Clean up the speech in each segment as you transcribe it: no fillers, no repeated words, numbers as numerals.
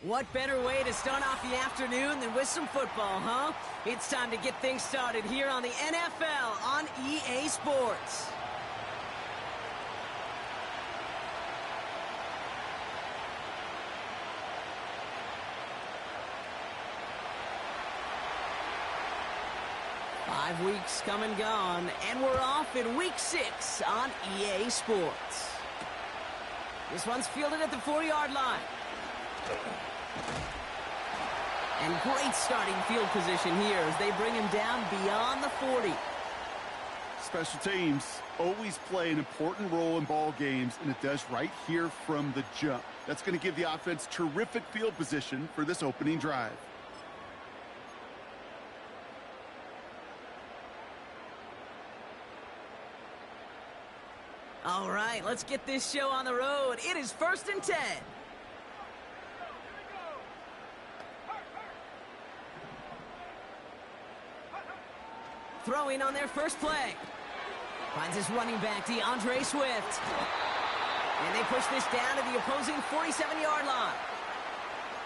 What better way to start off the afternoon than with some football, huh? It's time to get things started here on the NFL on EA Sports. Five weeks come and gone, and we're off in Week 6 on EA Sports. This one's fielded at the 4-yard line. And great starting field position here as they bring him down beyond the 40. Special teams always play an important role in ball games, and it does right here from the jump. That's going to give the offense terrific field position for this opening drive. All right, let's get this show on the road. It is 1st and 10. Throwing on their first play. Finds his running back, Yr3 Swift. And they push this down to the opposing 47-yard line.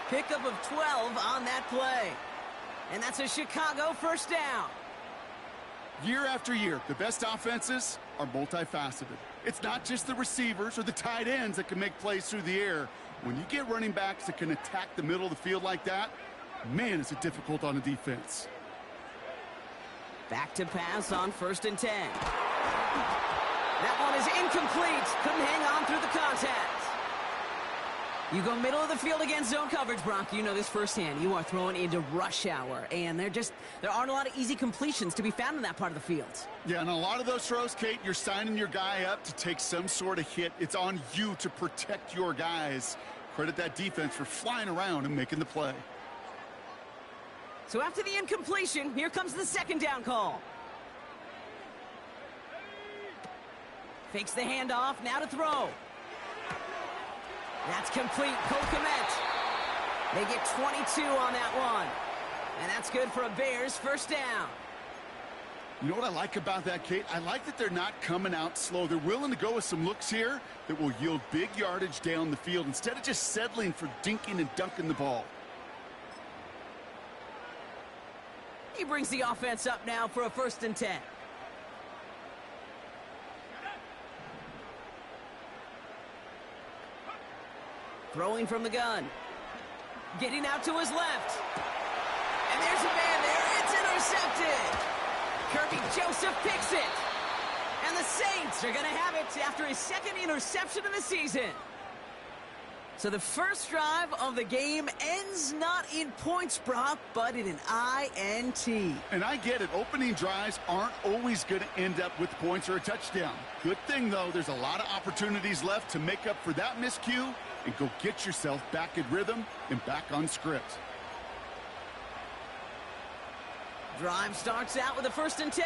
Pickup of 12 on that play. And that's a Chicago first down. Year after year, the best offenses are multifaceted. It's not just the receivers or the tight ends that can make plays through the air. When you get running backs that can attack the middle of the field like that, man, is it difficult on a defense. Back to pass on 1st and 10. That one is incomplete. Couldn't hang on through the contact. You go middle of the field against zone coverage, Brock. You know this firsthand. You are throwing into rush hour, and there aren't a lot of easy completions to be found in that part of the field. Yeah, and a lot of those throws, Kate, you're signing your guy up to take some sort of hit. It's on you to protect your guys. Credit that defense for flying around and making the play. So after the incompletion, here comes the 2nd down call. Fakes the handoff, now to throw. That's complete. Cole Kmet. They get 22 on that one. And that's good for a Bears first down. You know what I like about that, Kate? I like that they're not coming out slow. They're willing to go with some looks here that will yield big yardage down the field instead of just settling for dinking and dunking the ball. He brings the offense up now for a 1st and 10. Throwing from the gun. Getting out to his left. And there's a man there. It's intercepted. Kirby Joseph picks it. And the Saints are going to have it after his 2nd interception of the season. So the first drive of the game ends not in points, Brock, but in an INT. And I get it. Opening drives aren't always going to end up with points or a touchdown. Good thing, though, there's a lot of opportunities left to make up for that miscue and go get yourself back in rhythm and back on script. Drive starts out with a 1st and 10.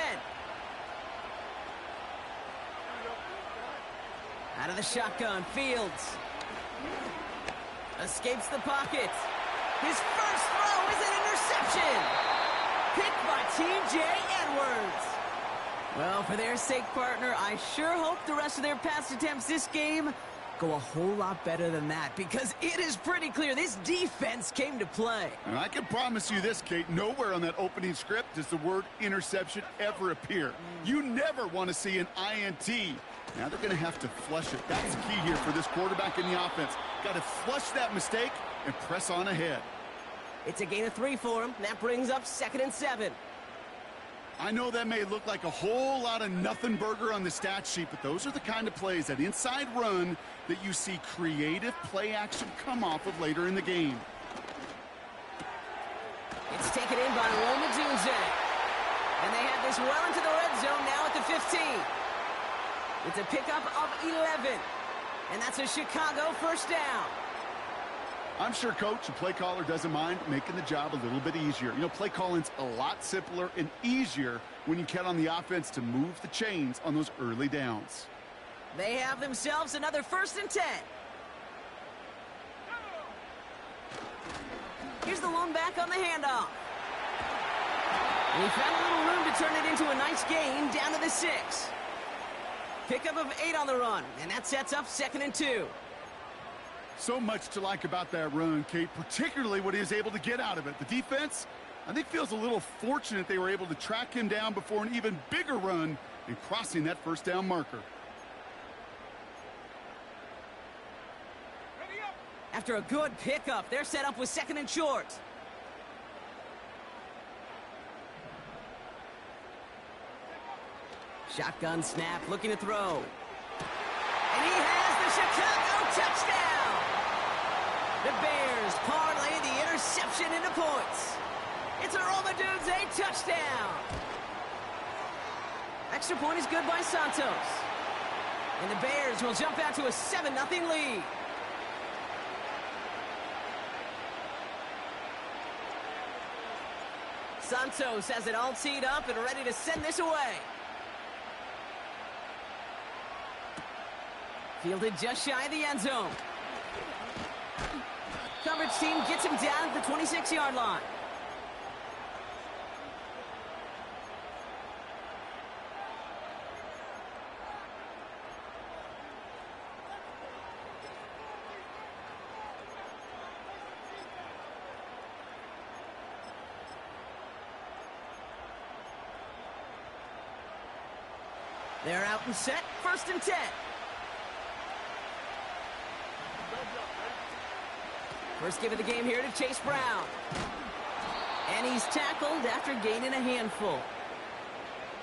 Out of the shotgun, Fields. Escapes the pocket. His first throw is an interception. Picked by T.J. Edwards. Well, for their sake, partner, I sure hope the rest of their pass attempts this game go a whole lot better than that, because it is pretty clear this defense came to play. And I can promise you this, Kate, nowhere on that opening script does the word interception ever appear. You never want to see an INT. Now they're going to have to flush it. That's key here for this quarterback in the offense. Got to flush that mistake and press on ahead. It's a gain of 3 for him. That brings up 2nd and 7. I know that may look like a whole lot of nothing burger on the stat sheet, but those are the kind of plays, that inside run, that you see creative play action come off of later in the game. It's taken in by Roma Dunze. And they have this well into the red zone now at the 15. It's a pickup of 11. And that's a Chicago first down. I'm sure coach and play caller doesn't mind making the job a little bit easier. You know, play calling's a lot simpler and easier when you count on the offense to move the chains on those early downs. They have themselves another 1st and 10. Here's the lone back on the handoff. And he found a little room to turn it into a nice gain down to the 6. Pickup of 8 on the run, and that sets up 2nd and 2. So much to like about that run, Kate, particularly what he was able to get out of it. The defense, I think, feels a little fortunate they were able to track him down before an even bigger run and crossing that first down marker. After a good pickup, they're set up with 2nd and short. Shotgun snap, looking to throw. And he has the Chicago touchdown! The Bears parlay the interception into points. It's a Romadudes a touchdown! Extra point is good by Santos. And the Bears will jump out to a 7-0 lead. Santos has it all teed up and ready to send this away. Fielded just shy of the end zone. Coverage team gets him down at the 26-yard line. They're out and set, 1st and 10. First give of the game here to Chase Brown. And he's tackled after gaining a handful.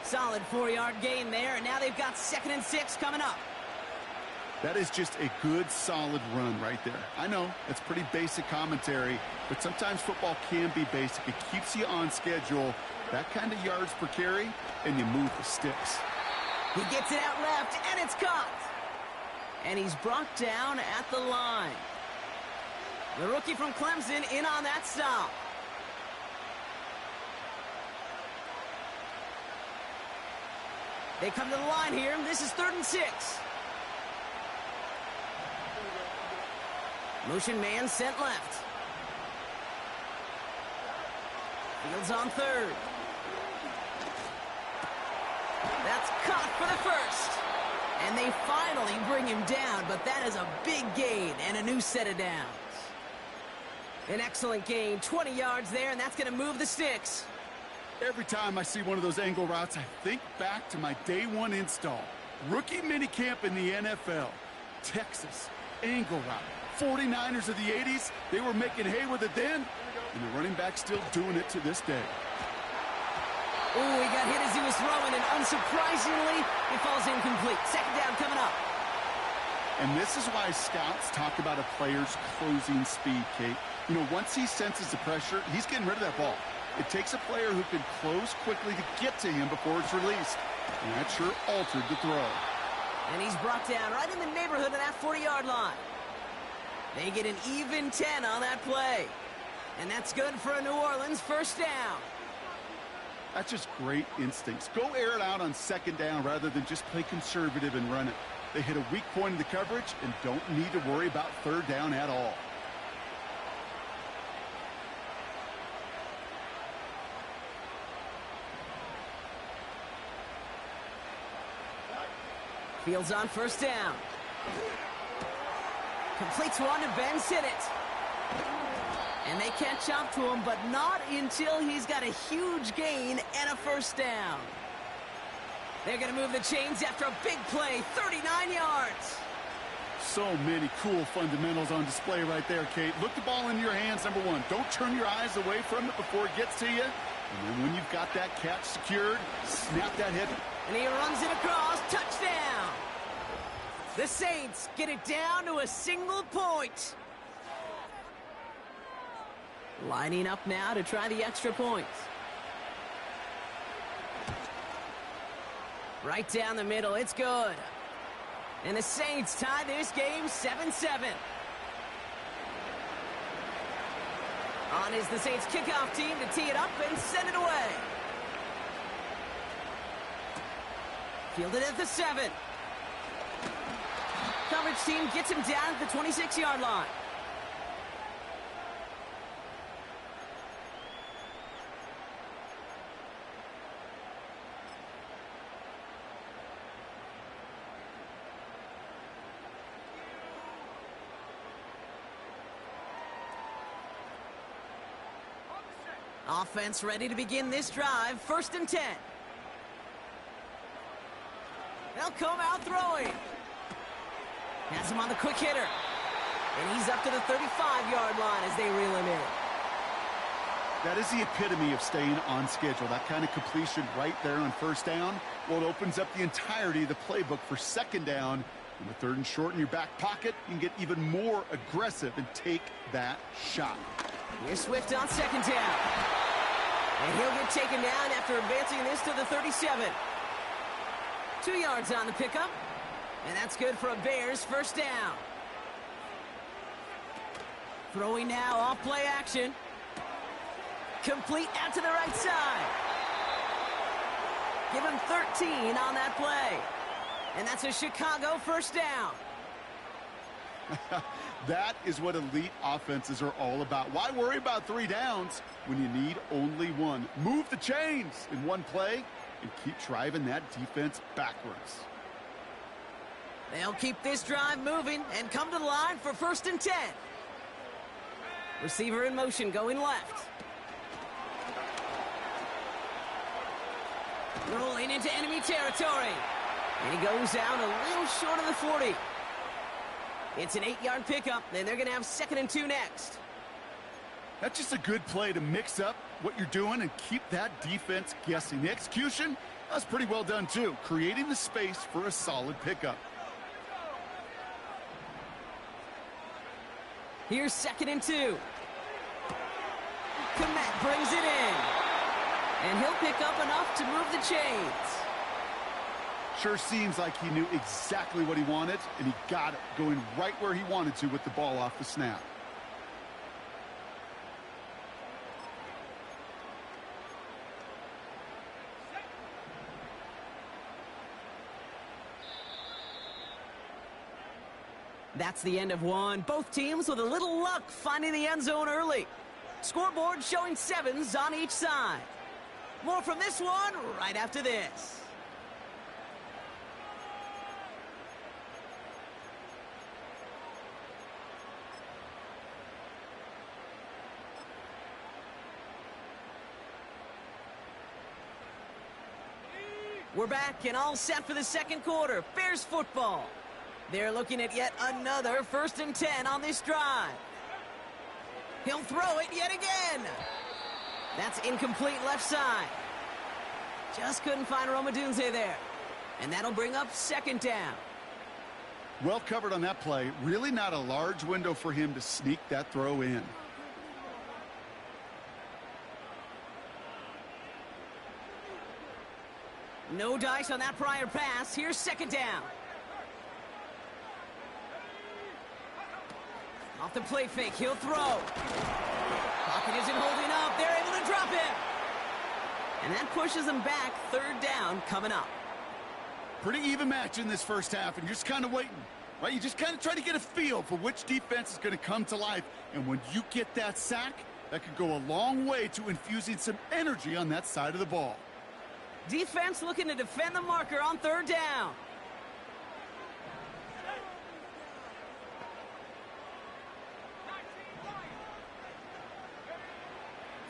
Solid 4-yard gain there, and now they've got 2nd and 6 coming up. That is just a good, solid run right there. I know, it's pretty basic commentary, but sometimes football can be basic. It keeps you on schedule, that kind of yards per carry, and you move the sticks. He gets it out left, and it's caught. And he's brought down at the line. The rookie from Clemson in on that stop. They come to the line here. This is 3rd and 6. Motion man sent left. Fields on 3rd. That's caught for the first. And they finally bring him down, but that is a big gain and a new set of downs. An excellent gain, 20 yards there, and that's going to move the sticks. Every time I see one of those angle routes, I think back to my day 1 install. Rookie minicamp in the NFL. Texas, angle route. 49ers of the 80s, they were making hay with it then, and the running back still doing it to this day. Oh, he got hit as he was throwing, and unsurprisingly, it falls incomplete. 2nd down coming up. And this is why scouts talk about a player's closing speed, Kate. You know, once he senses the pressure, he's getting rid of that ball. It takes a player who can close quickly to get to him before it's released. And that sure altered the throw. And he's brought down right in the neighborhood of that 40-yard line. They get an even 10 on that play. And that's good for a New Orleans 1st down. That's just great instincts. Go air it out on 2nd down rather than just play conservative and run it. They hit a weak point in the coverage and don't need to worry about 3rd down at all. Fields on 1st down. Completes one to Ben Sinnott. And they catch up to him, but not until he's got a huge gain and a 1st down. They're going to move the chains after a big play, 39 yards. So many cool fundamentals on display right there, Kate. Look the ball in your hands, number 1. Don't turn your eyes away from it before it gets to you. And then when you've got that catch secured, snap that hit. And he runs it across, touchdown. The Saints get it down to a single point. Lining up now to try the extra points. Right down the middle, it's good. And the Saints tie this game 7-7. On is the Saints kickoff team to tee it up and send it away. Fielded at the 7. Coverage team gets him down at the 26-yard line. Offense ready to begin this drive. 1st and 10. They'll come out throwing. Has him on the quick hitter. And he's up to the 35-yard line as they reel him in. That is the epitome of staying on schedule. That kind of completion right there on 1st down. Well, it opens up the entirety of the playbook for 2nd down. And with 3rd and short in your back pocket, you can get even more aggressive and take that shot. Here's Swift on 2nd down. And he'll get taken down after advancing this to the 37. 2 yards on the pickup. And that's good for a Bears 1st down. Throwing now off play action. Complete out to the right side. Give him 13 on that play. And that's a Chicago 1st down. That is what elite offenses are all about. Why worry about 3 downs when you need only 1? Move the chains in 1 play and keep driving that defense backwards. They'll keep this drive moving and come to the line for 1st and 10. Receiver in motion going left. Rolling into enemy territory. And he goes down a little short of the 40. It's an 8-yard pickup, and they're going to have 2nd and 2 next. That's just a good play to mix up what you're doing and keep that defense guessing. The execution, that's pretty well done too, creating the space for a solid pickup. Here's 2nd and 2. Komet brings it in. And he'll pick up enough to move the chains. Sure seems like he knew exactly what he wanted, and he got it, going right where he wanted to with the ball off the snap. That's the end of one. Both teams with a little luck finding the end zone early. Scoreboard showing 7s on each side. More from this one right after this. We're back and all set for the 2nd quarter. Bears football. They're looking at yet another 1st and 10 on this drive. He'll throw it yet again. That's incomplete left side. Just couldn't find Romadunze there. And that'll bring up 2nd down. Well covered on that play. Really not a large window for him to sneak that throw in. No dice on that prior pass. Here's 2nd down. Off the play fake, he'll throw. Pocket isn't holding up. They're able to drop him. And that pushes them back. 3rd down coming up. Pretty even match in this 1st half, and you're just kind of waiting, right? You just kind of try to get a feel for which defense is going to come to life. And when you get that sack, that could go a long way to infusing some energy on that side of the ball. Defense looking to defend the marker on 3rd down.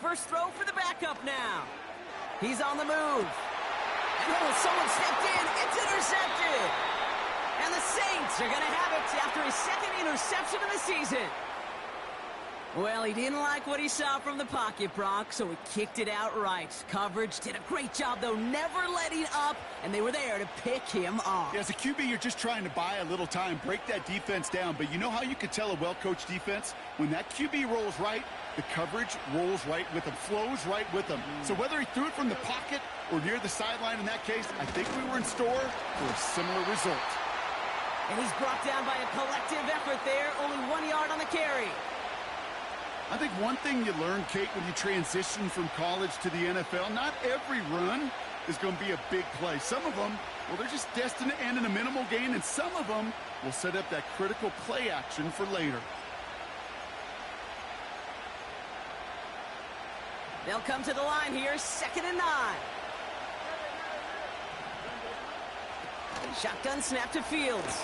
First throw for the backup now. He's on the move. And oh, someone stepped in. It's intercepted. And the Saints are going to have it after his 2nd interception of the season. Well, he didn't like what he saw from the pocket, Brock, so he kicked it outright. Coverage did a great job, though, never letting up, and they were there to pick him off. Yeah, as a QB, you're just trying to buy a little time, break that defense down. But you know how you could tell a well-coached defense? When that QB rolls right, the coverage rolls right with him, flows right with him. So whether he threw it from the pocket or near the sideline in that case, I think we were in store for a similar result. And he's brought down by a collective effort there, only 1 yard on the carry. I think one thing you learn, Kate, when you transition from college to the NFL, not every run is going to be a big play. Some of them, well, they're just destined to end in a minimal gain, and some of them will set up that critical play action for later. They'll come to the line here, 2nd and 9. Shotgun snap to Fields.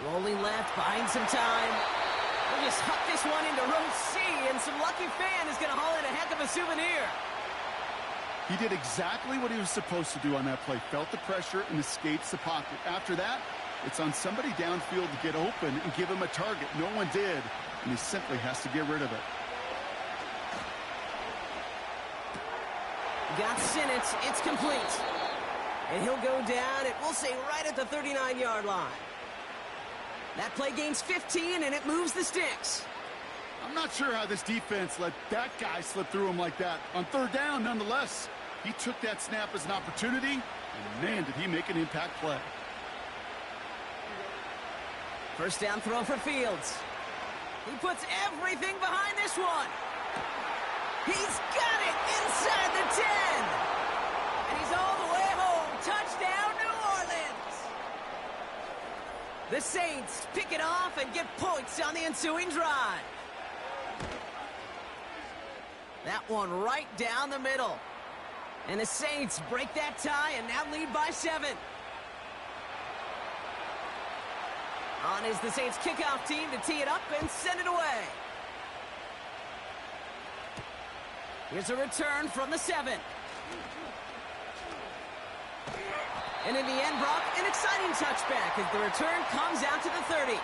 Rolling left, buying some time. We'll just huck this one into row C, and some lucky fan is going to haul in a heck of a souvenir. He did exactly what he was supposed to do on that play. Felt the pressure and escapes the pocket. After that, it's on somebody downfield to get open and give him a target. No one did, and he simply has to get rid of it. Got Sinnott. It's complete. And he'll go down, and we'll say right at the 39-yard line. That play gains 15, and it moves the sticks. I'm not sure how this defense let that guy slip through him like that. On third down, nonetheless, he took that snap as an opportunity, and man, did he make an impact play. First down throw for Fields. He puts everything behind this one. He's got it inside the 10. And he's all the way home. Touchdown, New Orleans. The Saints pick it off and get points on the ensuing drive. That one right down the middle. And the Saints break that tie and now lead by 7. On is the Saints kickoff team to tee it up and send it away. Here's a return from the 7. And in the end, Brock, an exciting touchback as the return comes out to the 30.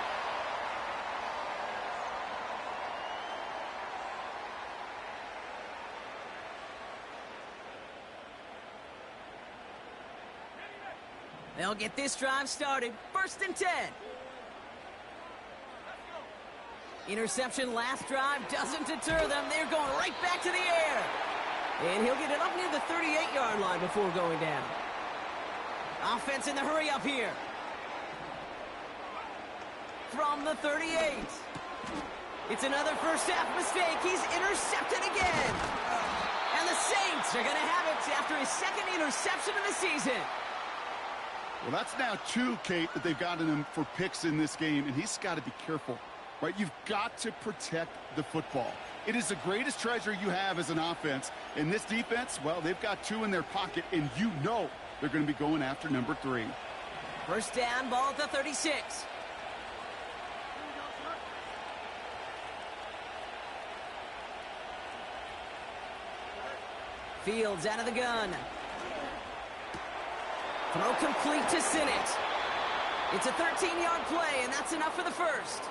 They'll get this drive started. 1st and 10. Interception last drive doesn't deter them. They're going right back to the air. And he'll get it up near the 38-yard line before going down. Offense in the hurry up here. From the 38. It's another first half mistake. He's intercepted again. And the Saints are going to have it after his 2nd interception of the season. Well, that's now 2, Kate, that they've gotten him for picks in this game, and he's got to be careful. Right, you've got to protect the football. It is the greatest treasure you have as an offense. And this defense, well, they've got 2 in their pocket, and you know they're going to be going after number 3. First down, ball at the 36. Fields out of the gun. Throw complete to Sinnott. It's a 13-yard play, and that's enough for the first.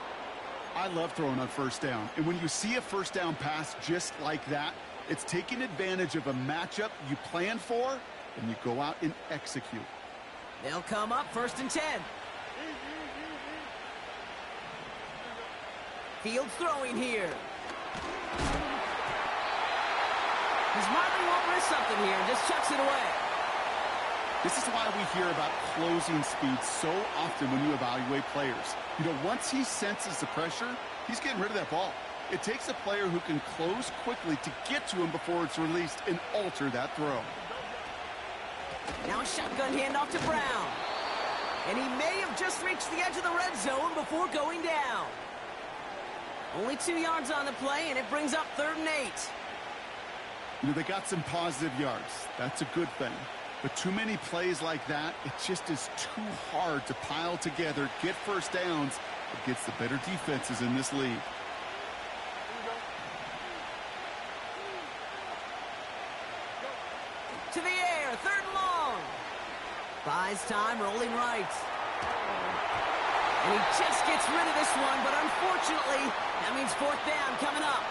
I love throwing on first down. And when you see a first down pass just like that, it's taking advantage of a matchup you plan for, and you go out and execute. They'll come up 1st and 10. Fields throwing here. He smartly won't risk something here, just chucks it away. This is why we hear about closing speed so often when you evaluate players. You know, once he senses the pressure, he's getting rid of that ball. It takes a player who can close quickly to get to him before it's released and alter that throw. Now a shotgun handoff to Brown. And he may have just reached the edge of the red zone before going down. Only 2 yards on the play, and it brings up 3rd and 8. You know, they got some positive yards. That's a good thing. But too many plays like that, it just is too hard to pile together, get first downs against the better defenses in this league. To the air, 3rd and long. Buys time, rolling right. And he just gets rid of this one, but unfortunately, that means 4th down coming up.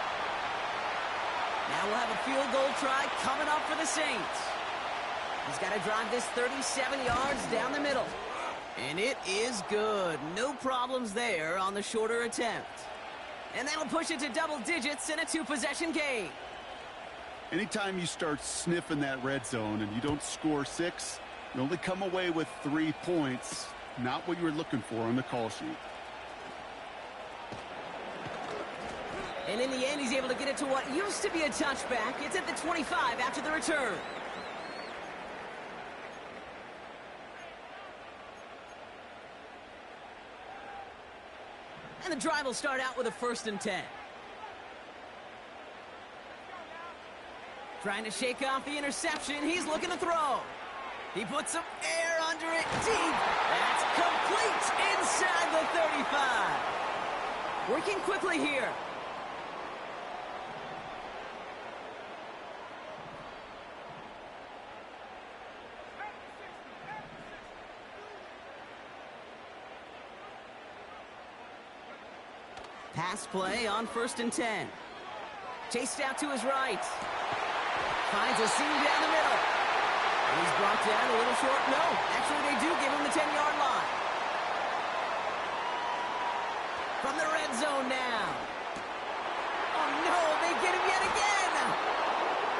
Now we'll have a field goal try coming up for the Saints. He's got to drive this 37 yards down the middle. And it is good. No problems there on the shorter attempt. And that'll push it to double digits in a 2-possession game. Anytime you start sniffing that red zone and you don't score 6, you only come away with 3 points. Not what you were looking for on the call sheet. And in the end, he's able to get it to what used to be a touchback. It's at the 25 after the return. And the drive will start out with a 1st and 10. Trying to shake off the interception. He's looking to throw. He puts some air under it deep. That's complete inside the 35. Working quickly here. Pass play on 1st and 10. Chased out to his right. Finds a seam down the middle. And he's brought down a little short. No, actually they do give him the 10-yard line. From the red zone now. Oh no, they get him yet again.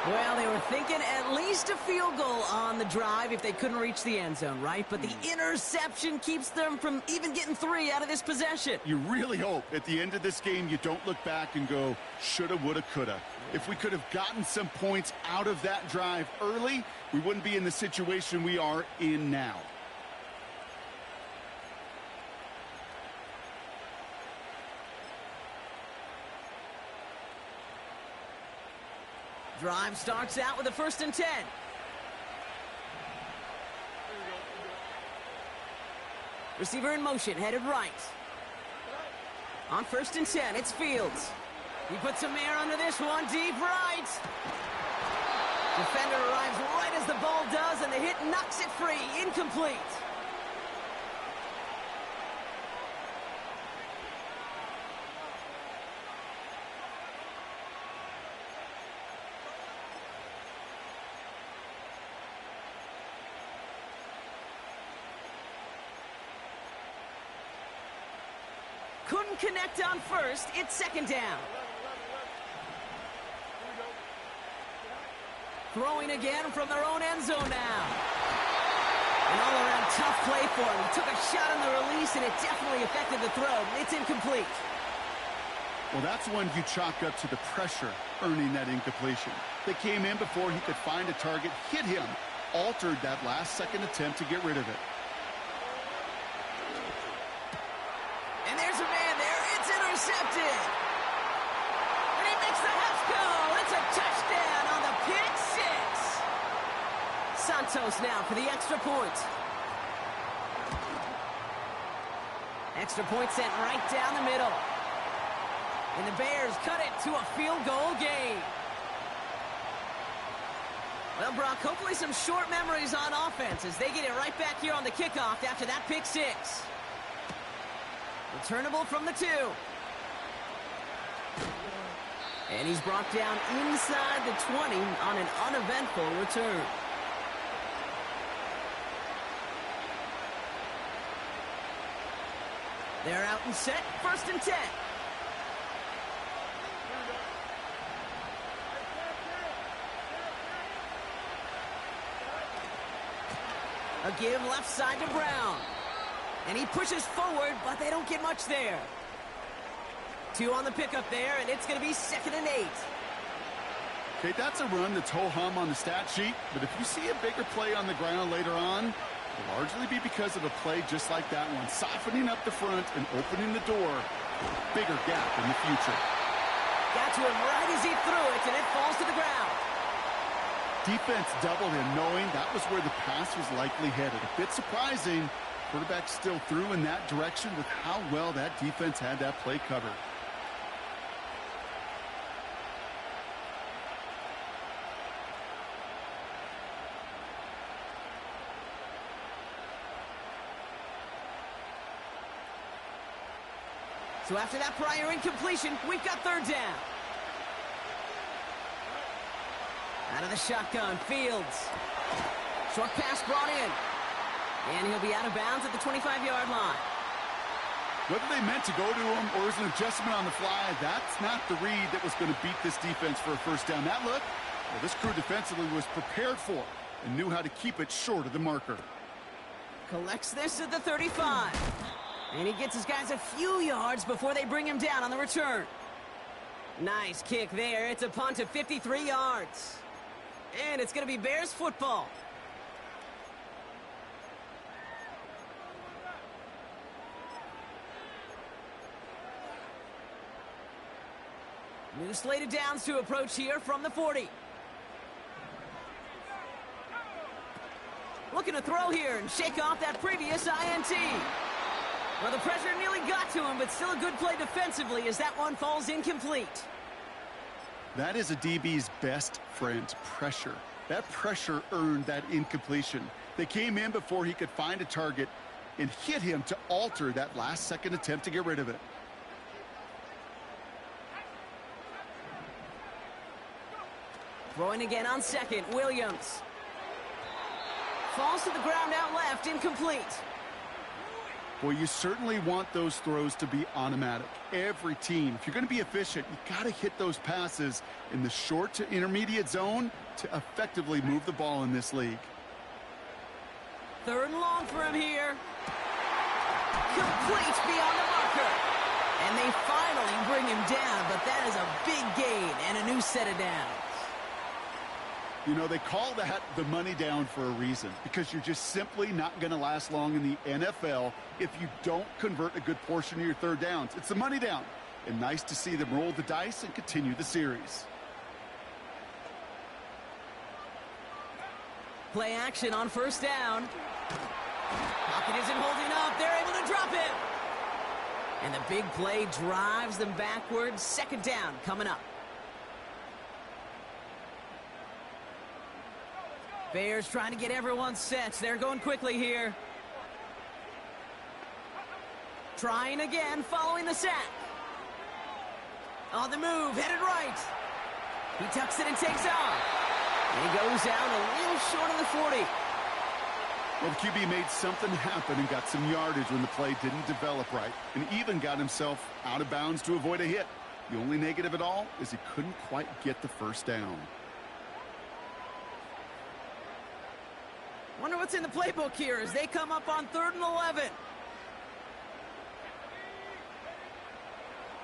Well, they were thinking at least a field goal on the drive if they couldn't reach the end zone, right? But the interception keeps them from even getting 3 out of this possession. You really hope at the end of this game you don't look back and go, shoulda, woulda, coulda. If we could have gotten some points out of that drive early, we wouldn't be in the situation we are in now. Drive starts out with a 1st and 10. Receiver in motion, headed right. On 1st and 10, it's Fields. He puts some air under this one, deep right. Defender arrives right as the ball does, and the hit knocks it free, incomplete. Couldn't connect on 1st, it's 2nd down. Throwing again from their own end zone now. An all-around tough play for him. He took a shot on the release, and it definitely affected the throw. It's incomplete. Well, that's one you chalk up to the pressure earning that incompletion. They came in before he could find a target, hit him, altered that last-second attempt to get rid of it. And there's a man there. It's intercepted. And he makes the half goal. It's a touchdown on the pick six. Santos now for the extra point. Extra point sent right down the middle. And the Bears cut it to a field goal game. Well, Brock, hopefully some short memories on offense as they get it right back here on the kickoff after that pick six. Returnable from the 2. And he's brought down inside the 20 on an uneventful return. They're out and set, 1st and 10. A give left side to Brown. And he pushes forward, but they don't get much there. 2 on the pickup there, and it's going to be 2nd and 8. Okay, that's a run that's ho-hum on the stat sheet, but if you see a bigger play on the ground later on, it'll largely be because of a play just like that one, softening up the front and opening the door for a bigger gap in the future. Got to him right as he threw it, and it falls to the ground. Defense doubled him, knowing that was where the pass was likely headed. A bit surprising. Quarterback still threw in that direction with how well that defense had that play covered. So after that prior incompletion, we've got 3rd down. Out of the shotgun, Fields. Short pass brought in. And he'll be out of bounds at the 25-yard line. Whether they meant to go to him or is an adjustment on the fly, that's not the read that was going to beat this defense for a 1st down. That look, well, this crew defensively was prepared for and knew how to keep it short of the marker. Collects this at the 35. And he gets his guys a few yards before they bring him down on the return. Nice kick there. It's a punt of 53 yards. And it's going to be Bears football. New slate of downs to approach here from the 40. Looking to throw here and shake off that previous INT. Well, the pressure nearly got to him, but still a good play defensively as that one falls incomplete. That is a DB's best friend, pressure. That pressure earned that incompletion. They came in before he could find a target and hit him to alter that last-second attempt to get rid of it. Throwing again on second, Williams. Falls to the ground out left, incomplete. Well, you certainly want those throws to be automatic. Every team, if you're going to be efficient, you got to hit those passes in the short to intermediate zone to effectively move the ball in this league. Third and long for him here. Complete beyond the marker. And they finally bring him down, but that is a big gain and a new set of downs. You know, they call that the money down for a reason, because you're just simply not going to last long in the NFL if you don't convert a good portion of your third downs. It's the money down. And nice to see them roll the dice and continue the series. Play action on first down. Pocket isn't holding up. They're able to drop it. And the big play drives them backwards. Second down coming up. Bears trying to get everyone set. They're going quickly here. Trying again, following the sack. On the move, headed right. He tucks it and takes off. And he goes out a little short of the 40. Well, the QB made something happen and got some yardage when the play didn't develop right, and even got himself out of bounds to avoid a hit. The only negative at all is he couldn't quite get the first down. Wonder what's in the playbook here as they come up on 3rd and 11.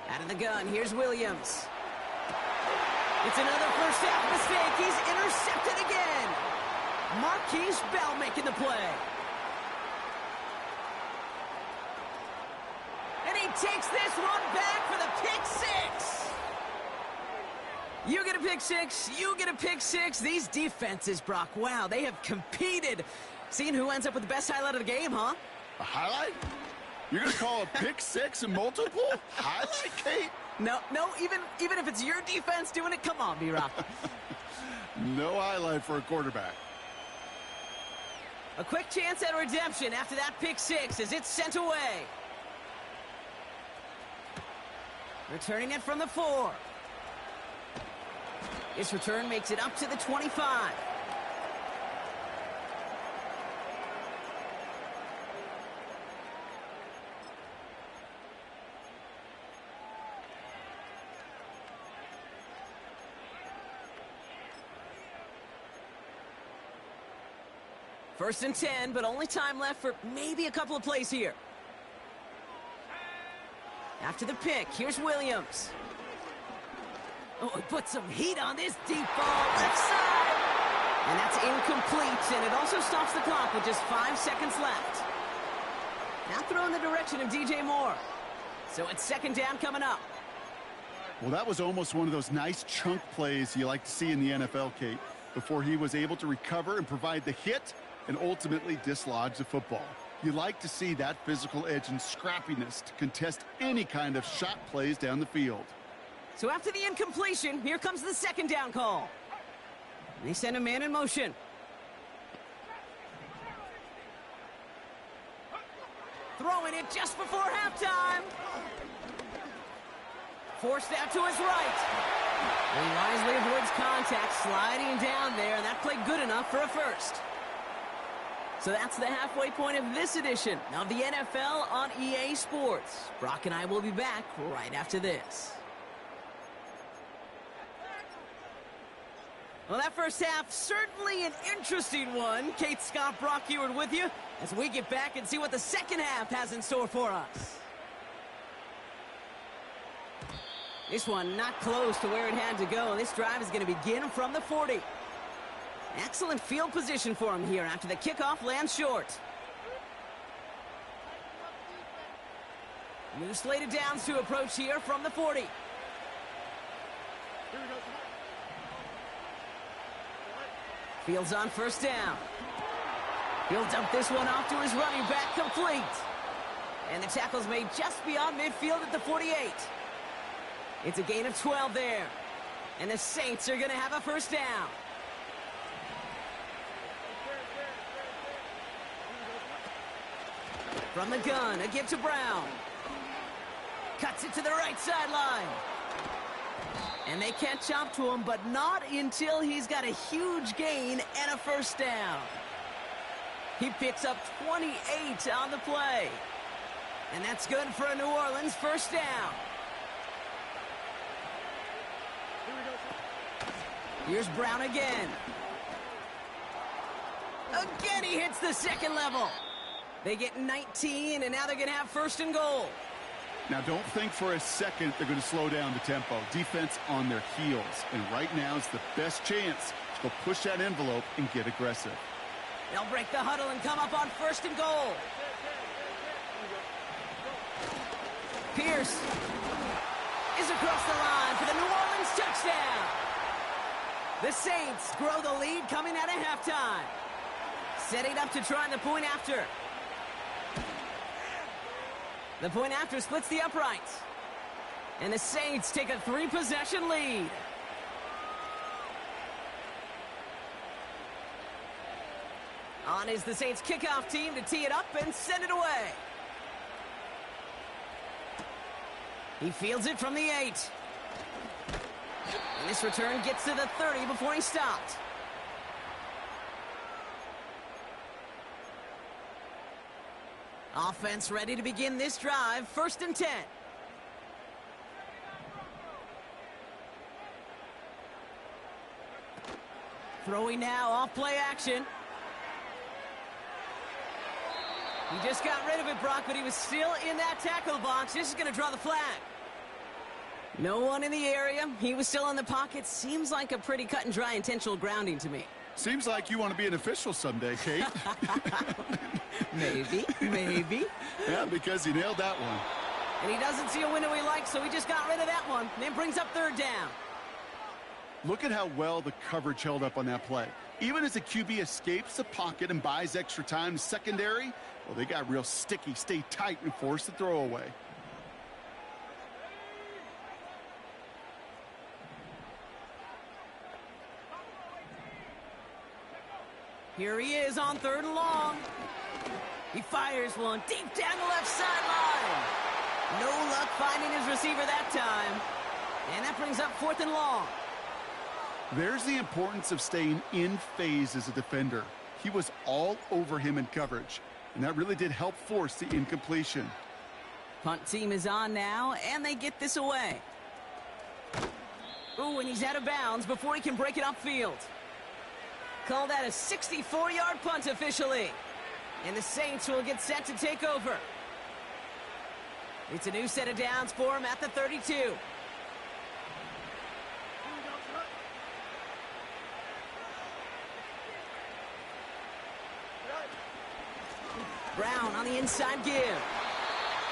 Out of the gun, here's Williams. It's another first half mistake. He's intercepted again. Marquise Bell making the play. And he takes this one back for the pick six. You get a pick six, you get a pick six. These defenses, Brock, wow, they have competed. Seeing who ends up with the best highlight of the game, huh? A highlight? You're going to call a pick six and multiple? Highlight, Kate? No, even if it's your defense doing it, come on, B-Rock. No highlight for a quarterback. A quick chance at redemption after that pick six as it's sent away. Returning it from the 4. This return makes it up to the 25. First and 10, but only time left for maybe a couple of plays here. After the pick, here's Williams. Oh, he put some heat on this deep ball, left side. And that's incomplete, and it also stops the clock with just 5 seconds left. Now throw in the direction of DJ Moore. So it's second down coming up. Well, that was almost one of those nice chunk plays you like to see in the NFL, Kate, before he was able to recover and provide the hit and ultimately dislodge the football. You like to see that physical edge and scrappiness to contest any kind of shot plays down the field. So after the incompletion, here comes the second down call. They send a man in motion. Throwing it just before halftime. Forced out to his right. He wisely avoids contact, sliding down there, and that played good enough for a first. So that's the halfway point of this edition of the NFL on EA Sports. Brock and I will be back right after this. Well, that first half, certainly an interesting one. Kate, Scott, Brock Ewart with you as we get back and see what the second half has in store for us. This one not close to where it had to go. This drive is going to begin from the 40. Excellent field position for him here after the kickoff lands short. New slate of downs to approach here from the 40. Fields on first down. He'll dump this one off to his running back, complete. And the tackle's made just beyond midfield at the 48. It's a gain of 12 there. And the Saints are going to have a first down. From the gun, a give to Brown. Cuts it to the right sideline. And they catch up to him, but not until he's got a huge gain and a first down. He picks up 28 on the play. And that's good for a New Orleans first down. Here's Brown again. Again, he hits the second level. They get 19, and now they're going to have first and goal. Now, don't think for a second they're going to slow down the tempo. Defense on their heels. And right now is the best chance to go push that envelope and get aggressive. They'll break the huddle and come up on first and goal. Pierce is across the line for the New Orleans touchdown. The Saints grow the lead coming out of halftime. Setting up to try the point after. The point after splits the uprights. And the Saints take a 3-possession lead. On is the Saints kickoff team to tee it up and send it away. He fields it from the 8. And this return gets to the 30 before he stopped. Offense ready to begin this drive. First and 10. Throwing now off play action. He just got rid of it, Brock, but he was still in that tackle box. This is going to draw the flag. No one in the area. He was still in the pocket. Seems like a pretty cut and dry intentional grounding to me. Seems like you want to be an official someday, Kate. Maybe. Yeah, because he nailed that one. And he doesn't see a window he likes, so he just got rid of that one. And it brings up third down. Look at how well the coverage held up on that play. Even as the QB escapes the pocket and buys extra time secondary, well, they got real sticky, stay tight, and force the throw away. Here he is on third and long. He fires one deep down the left sideline. No luck finding his receiver that time. And that brings up fourth and long. There's the importance of staying in phase as a defender. He was all over him in coverage, and that really did help force the incompletion. Punt team is on now, and they get this away. Ooh, and he's out of bounds before he can break it upfield. Call that a 64-yard punt officially. And the Saints will get set to take over. It's a new set of downs for him at the 32. Brown on the inside give.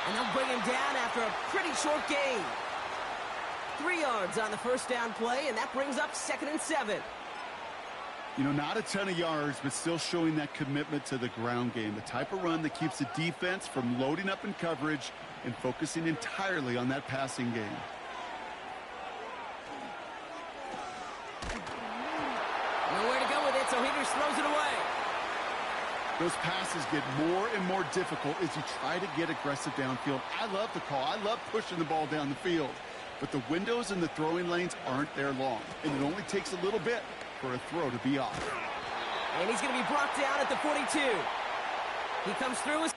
And they'll bring him down after a pretty short gain. 3 yards on the first down play, and that brings up second and 7. You know, not a ton of yards, but still showing that commitment to the ground game. The type of run that keeps the defense from loading up in coverage and focusing entirely on that passing game. Nowhere to go with it, so he just throws it away. Those passes get more and more difficult as you try to get aggressive downfield. I love the call. I love pushing the ball down the field. But the windows in the throwing lanes aren't there long, and it only takes a little bit for a throw to be off. And he's going to be brought down at the 42. He comes through with...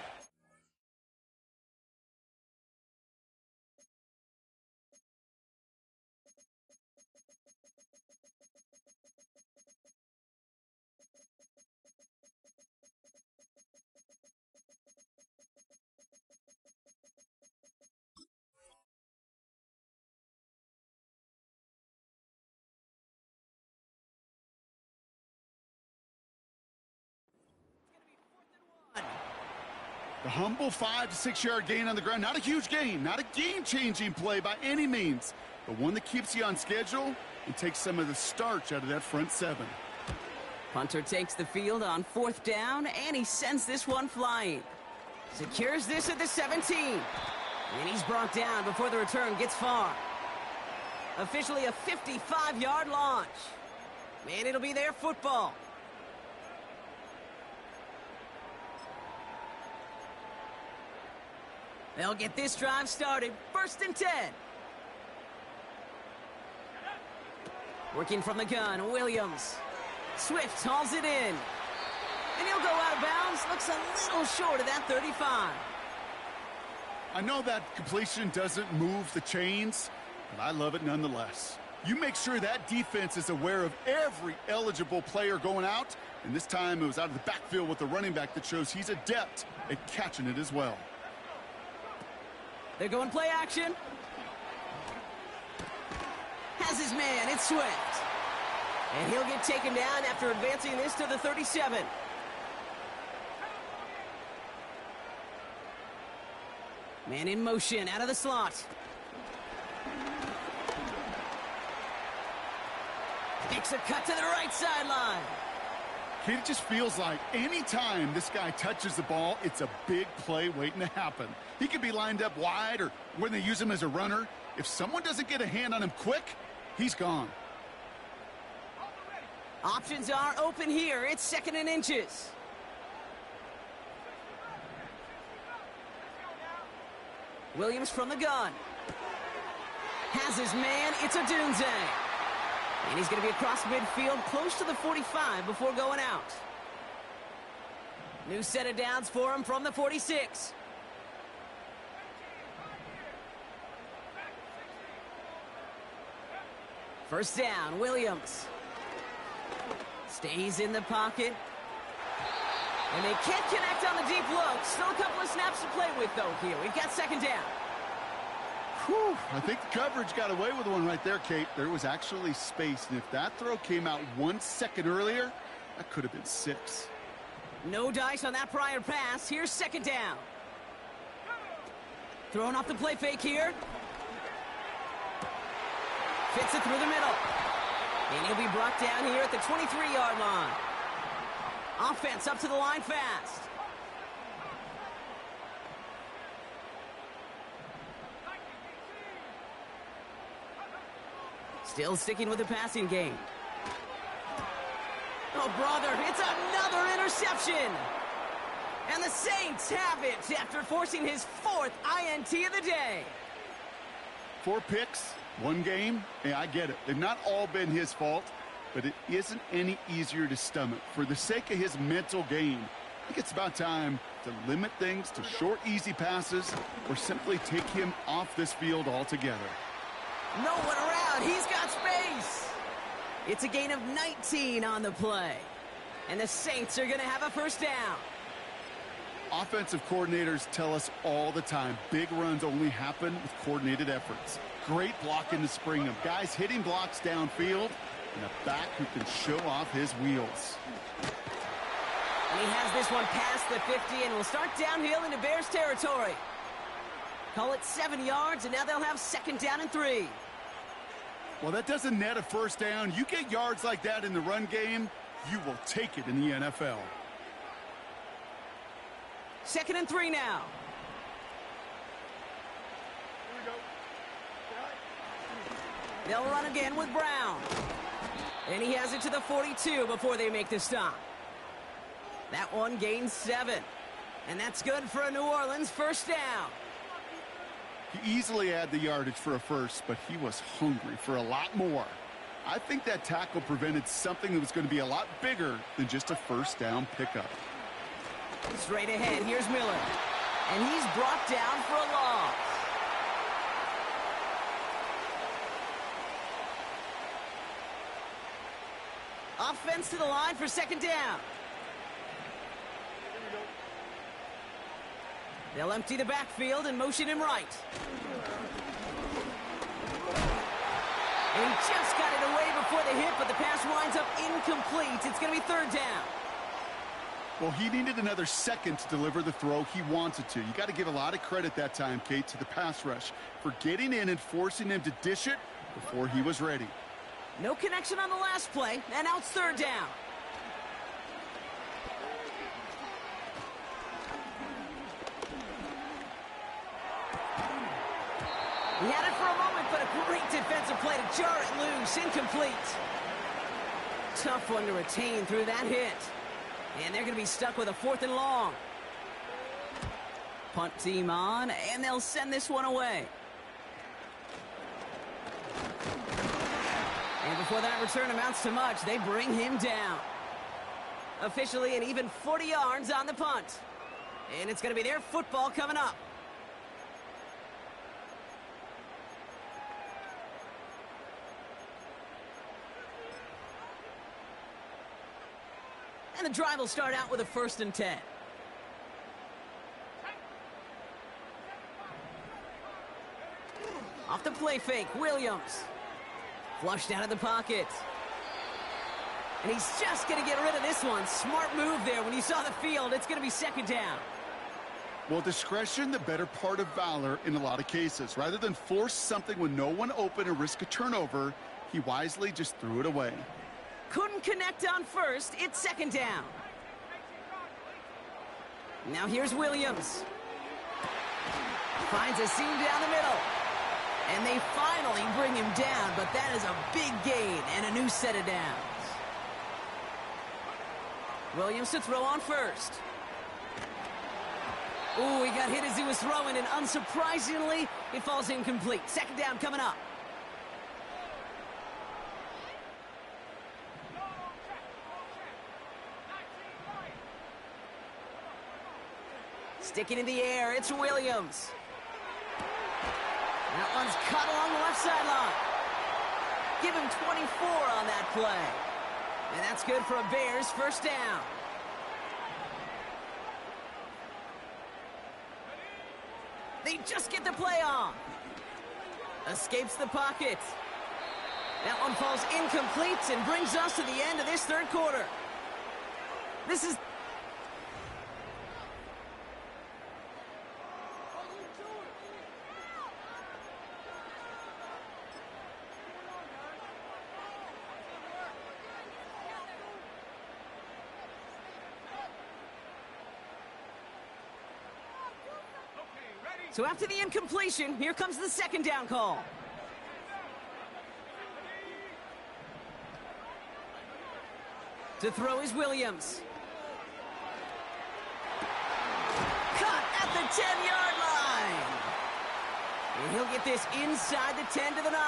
The humble 5 to 6 yard gain on the ground. Not a huge gain, not a game-changing play by any means, but one that keeps you on schedule and takes some of the starch out of that front 7. Punter takes the field on fourth down, and he sends this one flying. Secures this at the 17. And he's brought down before the return gets far. Officially a 55-yard launch. And it'll be their football. They'll get this drive started. 1st and 10. Working from the gun, Williams. Swift hauls it in. And he'll go out of bounds. Looks a little short of that 35. I know that completion doesn't move the chains, but I love it nonetheless. You make sure that defense is aware of every eligible player going out, and this time it was out of the backfield with the running back that shows he's adept at catching it as well. They're going play action. Has his man, it's Swift. And he'll get taken down after advancing this to the 37. Man in motion, out of the slot. Makes a cut to the right sideline. Kid, it just feels like anytime this guy touches the ball, it's a big play waiting to happen. He could be lined up wide, or when they use him as a runner, if someone doesn't get a hand on him quick, he's gone. Options are open here. It's 2nd and inches. Williams from the gun. Has his man. It's a Dunze. And he's going to be across midfield, close to the 45 before going out. New set of downs for him from the 46. First down, Williams. Stays in the pocket. And they can't connect on the deep look. Still a couple of snaps to play with, though, here. We've got 2nd down. Whew, I think the coverage got away with one right there, Kate. There was actually space, and if that throw came out 1 second earlier, that could have been 6. No dice on that prior pass. Here's 2nd down. Throwing off the play fake here. Fits it through the middle. And he'll be brought down here at the 23-yard line. Offense up to the line fast. Still sticking with the passing game. Oh, brother, it's another interception. And the Saints have it after forcing his 4th INT of the day. 4 picks, 1 game. Yeah, I get it. They've not all been his fault, but it isn't any easier to stomach. For the sake of his mental game, I think it's about time to limit things to short, easy passes or simply take him off this field altogether. No one around. He's got space. It's a gain of 19 on the play. And the Saints are going to have a 1st down. Offensive coordinators tell us all the time, big runs only happen with coordinated efforts. Great blocking to spring them. Guys hitting blocks downfield, and a back who can show off his wheels. And he has this one past the 50 and will start downhill into Bears territory. Call it 7 yards, and now they'll have 2nd down and 3. Well, that doesn't net a 1st down. You get yards like that in the run game, you will take it in the NFL. 2nd and 3 now. They'll run again with Brown. And he has it to the 42 before they make the stop. That one gains 7. And that's good for a New Orleans 1st down. He easily had the yardage for a 1st, but he was hungry for a lot more. I think that tackle prevented something that was going to be a lot bigger than just a 1st down pickup. Straight ahead, here's Miller. And he's brought down for a loss. Offense to the line for 2nd down. They'll empty the backfield and motion him right. And he just got it away before the hit, but the pass winds up incomplete. It's going to be 3rd down. Well, he needed another second to deliver the throw he wanted to. You got to give a lot of credit that time, Kate, to the pass rush for getting in and forcing him to dish it before he was ready. No connection on the last play, and now it's 3rd down. He had it for a moment, but a great defensive play to jar it loose. Incomplete. Tough one to retain through that hit. And they're going to be stuck with a 4th and long. Punt team on, and they'll send this one away. And before that return amounts to much, they bring him down. Officially an even 40 yards on the punt. And it's going to be their football coming up. And the drive will start out with a 1st and 10. Off the play fake, Williams. Flushed out of the pocket. And he's just going to get rid of this one. Smart move there. When you saw the field, it's going to be 2nd down. Well, discretion, the better part of valor in a lot of cases. Rather than force something with no one open and risk a turnover, he wisely just threw it away. Couldn't connect on 1st. It's 2nd down. Now here's Williams. Finds a seam down the middle. And they finally bring him down, but that is a big gain and a new set of downs. Williams to throw on 1st. Ooh, he got hit as he was throwing, and unsurprisingly, it falls incomplete. 2nd down coming up. Sticking in the air, it's Williams. That one's cut along the left sideline. Give him 24 on that play. And that's good for a Bears 1st down. They just get the play on. Escapes the pocket. That one falls incomplete and brings us to the end of this 3rd quarter. This is... So after the incompletion, here comes the 2nd down call. To throw is Williams. Cut at the 10-yard line. And he'll get this inside the 10 to the 9.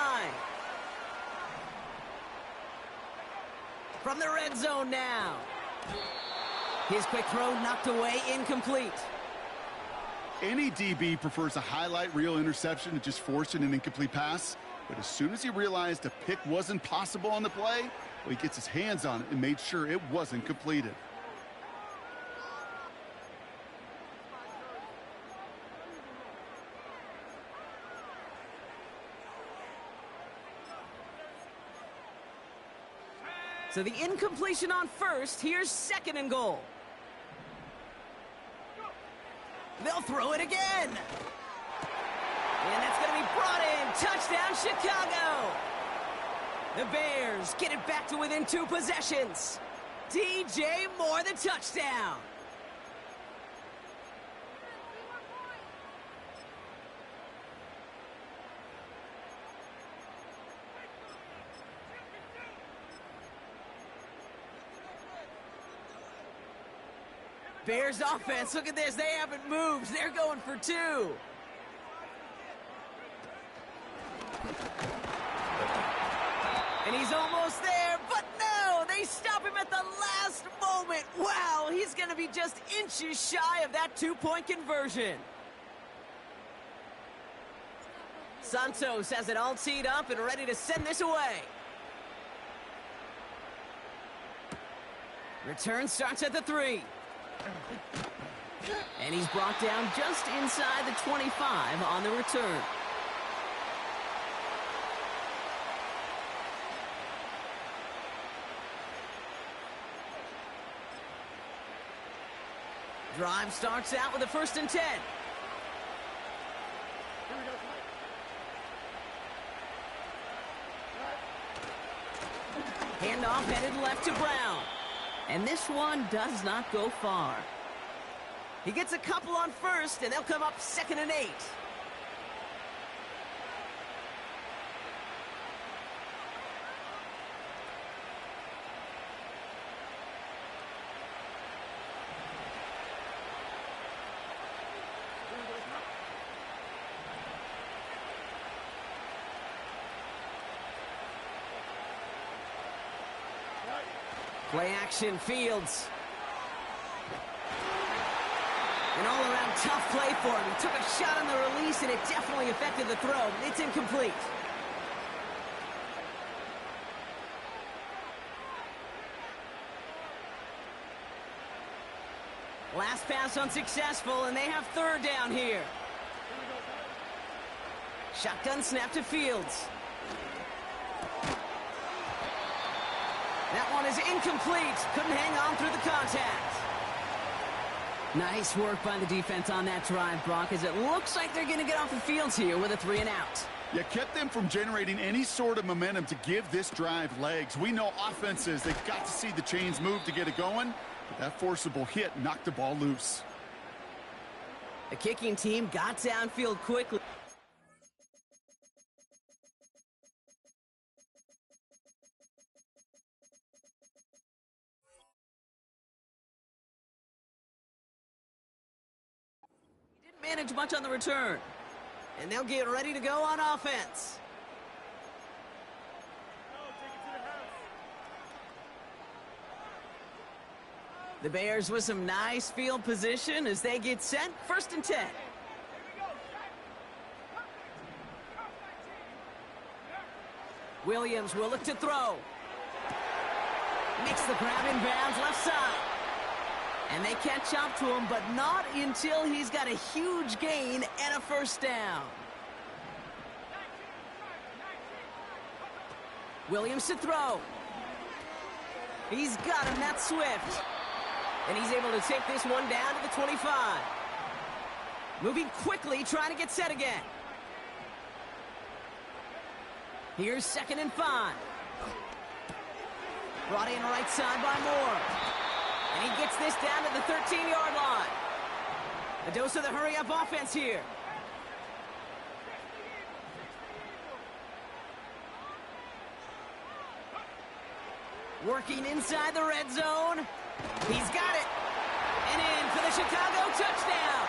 From the red zone now. His quick throw knocked away, incomplete. Any DB prefers a highlight reel interception to just forcing an incomplete pass. But as soon as he realized a pick wasn't possible on the play, well, he gets his hands on it and made sure it wasn't completed. So the incompletion on 1st, here's 2nd and goal. They'll throw it again. And that's going to be brought in. Touchdown, Chicago. The Bears get it back to within 2 possessions. DJ Moore, the touchdown. Bears offense, look at this, they haven't moved. They're going for 2. And he's almost there, but no, they stop him at the last moment. Wow, he's going to be just inches shy of that 2-point conversion. Santos has it all teed up and ready to send this away. Return starts at the 3. And he's brought down just inside the 25 on the return. Drive starts out with a 1st and 10. Handoff headed left to Brown. And this one does not go far. He gets a couple on 1st, and they'll come up 2nd and 8. Play action, Fields. An all-around tough play for him. He took a shot on the release, and it definitely affected the throw, but it's incomplete. Last pass unsuccessful, and they have third down here. Shotgun snap to Fields. That one is incomplete. Couldn't hang on through the contact. Nice work by the defense on that drive, Brock, as it looks like they're going to get off the field here with a 3 and out. You kept them from generating any sort of momentum to give this drive legs. We know offenses, they've got to see the chains move to get it going. But that forcible hit knocked the ball loose. The kicking team got downfield quickly. He didn't manage much on the return. And they'll get ready to go on offense. The Bears with some nice field position as they get set. 1st and 10. Williams will look to throw. Makes the grab in bounds left side. And they catch up to him, but not until he's got a huge gain and a 1st down. Williams to throw. He's got him, that's Swift. And he's able to take this one down to the 25. Moving quickly, trying to get set again. Here's 2nd and 5. Brought in right side by Moore. And he gets this down to the 13-yard line. A dose of the hurry-up offense here. Working inside the red zone. He's got it. And in for the Chicago touchdown.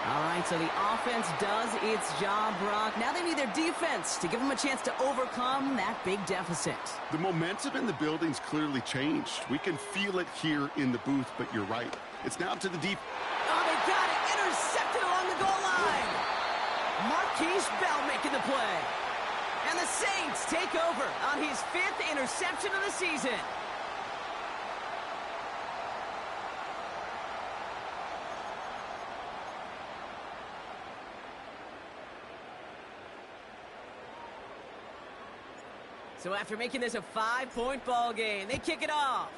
All right, so the offense does its job, Brock. Now they need their defense to give them a chance to overcome that big deficit. The momentum in the building's clearly changed. We can feel it here in the booth, but you're right. It's now up to the deep. Oh, they got it. Intercepted along the goal line. Marquise Bell making the play. And the Saints take over on his 5th interception of the season. So after making this a 5-point ball game, they kick it off.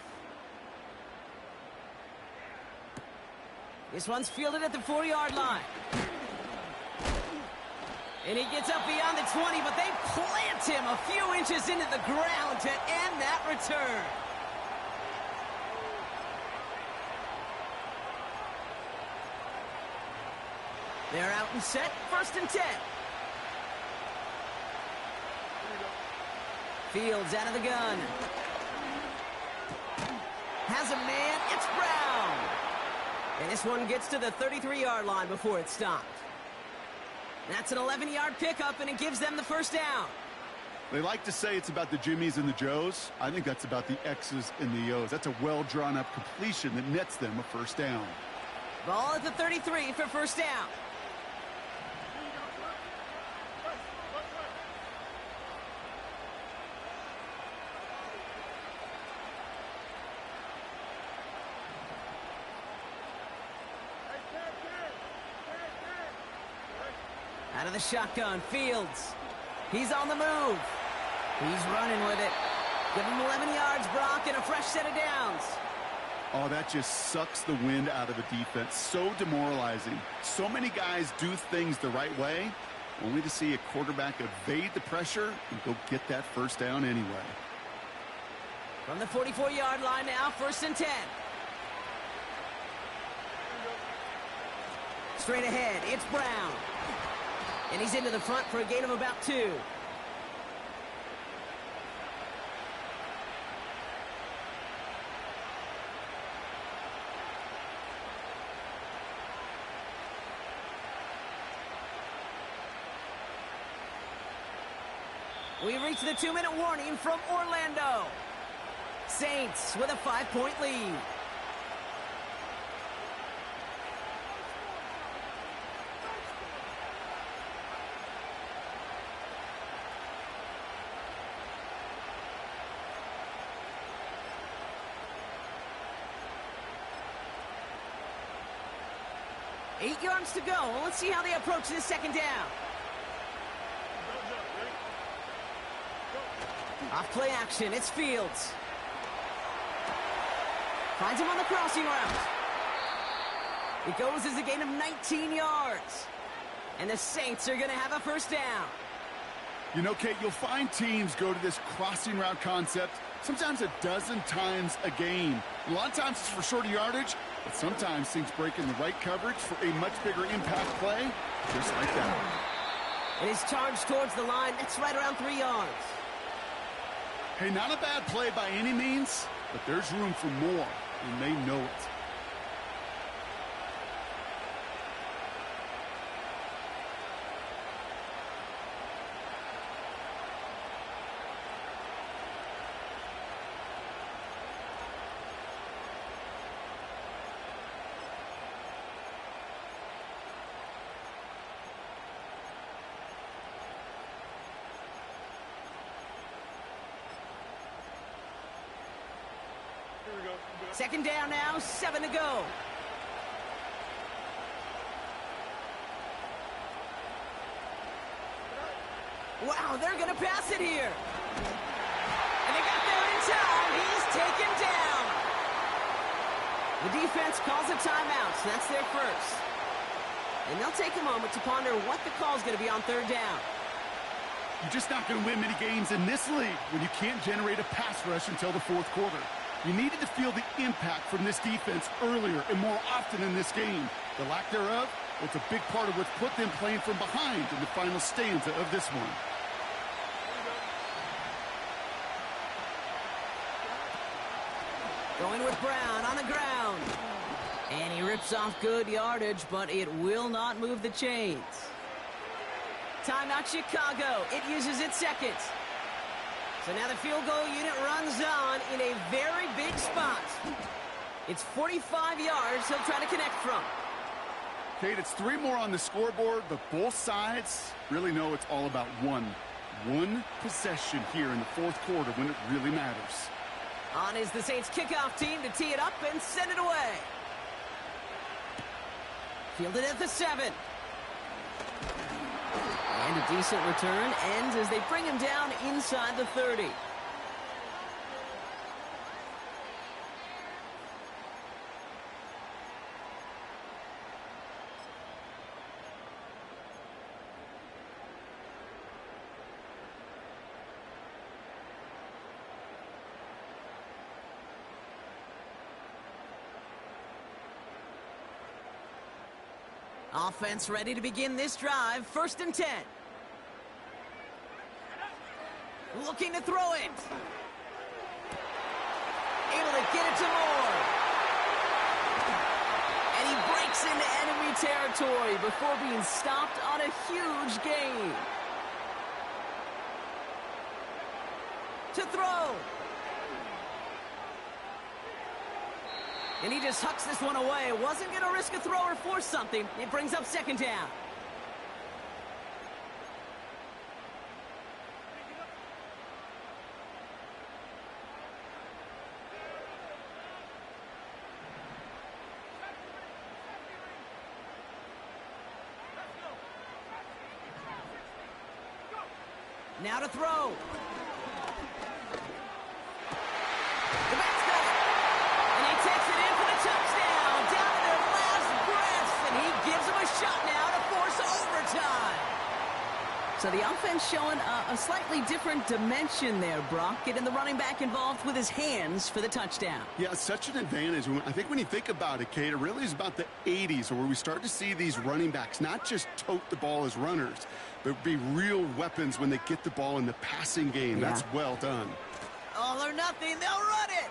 This one's fielded at the 4-yard line. And he gets up beyond the 20, but they plant him a few inches into the ground to end that return. They're out and set, 1st and 10. Fields out of the gun. Has a man, it's Brown. And this one gets to the 33-yard line before it's stopped. That's an 11-yard pickup, and it gives them the 1st down. They like to say it's about the Jimmies and the Joes. I think that's about the X's and the O's. That's a well-drawn-up completion that nets them a 1st down. Ball at the 33 for 1st down. Out of the shotgun, Fields. He's on the move. He's running with it. Give him 11 yards, Brock, and a fresh set of downs. Oh, that just sucks the wind out of a defense. So demoralizing. So many guys do things the right way, only to see a quarterback evade the pressure and go get that 1st down anyway. From the 44-yard line now, 1st and 10. Straight ahead, it's Brown. And he's into the front for a gain of about 2. We reach the 2-minute warning from Orlando. Saints with a 5-point lead. Eight yards to go. Well, let's see how they approach this second down. Off play action. It's Fields. Finds him on the crossing route. It goes as a gain of 19 yards. And the Saints are going to have a first down. You know, Kate, you'll find teams go to this crossing route concept sometimes a dozen times a game. A lot of times it's for shorter yardage, but sometimes things break in the right coverage for a much bigger impact play, just like that. It is charged towards the line. That's right around 3 yards. Hey, not a bad play by any means, but there's room for more, and they know it. Second down now, 7 to go. Wow, they're going to pass it here. And they got there in time. He's taken down. The defense calls a timeout, so that's their first. And they'll take a moment to ponder what the call is going to be on third down. You're just not going to win many games in this league when you can't generate a pass rush until the fourth quarter. You needed to feel the impact from this defense earlier and more often in this game. The lack thereof, it's a big part of what's put them playing from behind in the final stanza of this one. Going with Brown on the ground. And he rips off good yardage, but it will not move the chains. Timeout Chicago. It uses its second. So now the field goal unit runs on in a very big spot. It's 45 yards he'll try to connect from. Kate, it's 3 more on the scoreboard, but both sides really know it's all about one possession here in the fourth quarter when it really matters. On is the Saints kickoff team to tee it up and send it away. Fielded at the 7. And a decent return ends as they bring him down inside the 30. Offense ready to begin this drive. 1st and 10. Looking to throw it. Able to get it to Moore. And he breaks into enemy territory before being stopped on a huge gain. To throw. And he just hucks this one away. Wasn't going to risk a throw or force something. It brings up 2nd down. Now to throw. The back's got it. And he takes it in for the touchdown. Down to their last breaths. And he gives them a shot now to force overtime. So the offense showing a slightly different dimension there, Brock. Getting the running back involved with his hands for the touchdown. Yeah, such an advantage. I think when you think about it, Kate, it really is about the 80s where we start to see these running backs not just tote the ball as runners, but be real weapons when they get the ball in the passing game. Yeah. That's well done. All or nothing, they'll run it.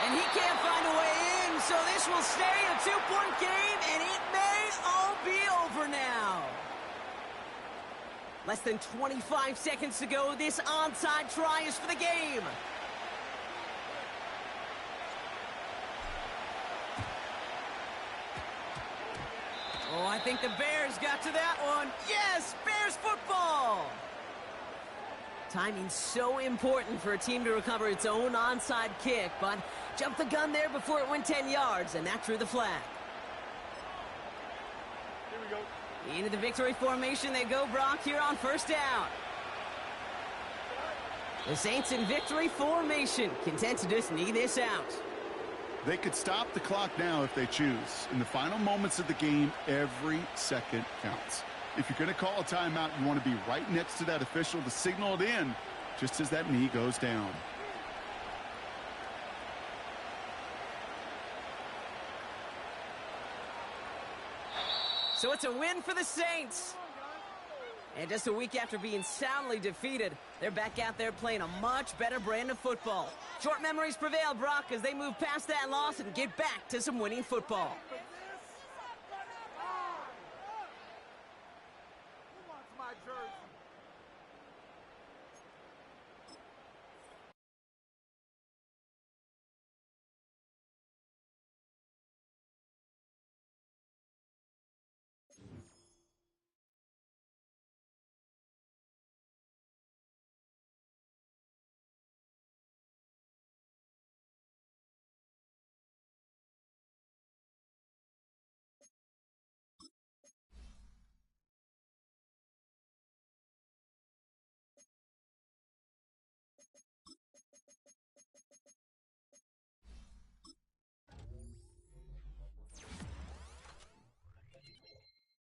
And he can't find a way in, so this will stay a 2-point game, and it may all be over now. Less than 25 seconds to go. This onside try is for the game. Oh, I think the Bears got to that one. Yes, Bears football. Timing's so important for a team to recover its own onside kick, but jumped the gun there before it went 10 yards, and that drew the flag. Here we go. Into the victory formation they go, Brock, here on first down. The Saints in victory formation, content to just knee this out. They could stop the clock now if they choose. In the final moments of the game, every second counts. If you're going to call a timeout, you want to be right next to that official to signal it in just as that knee goes down. So it's a win for the Saints. And just a week after being soundly defeated, they're back out there playing a much better brand of football. Short memories prevail, Brock, as they move past that loss and get back to some winning football.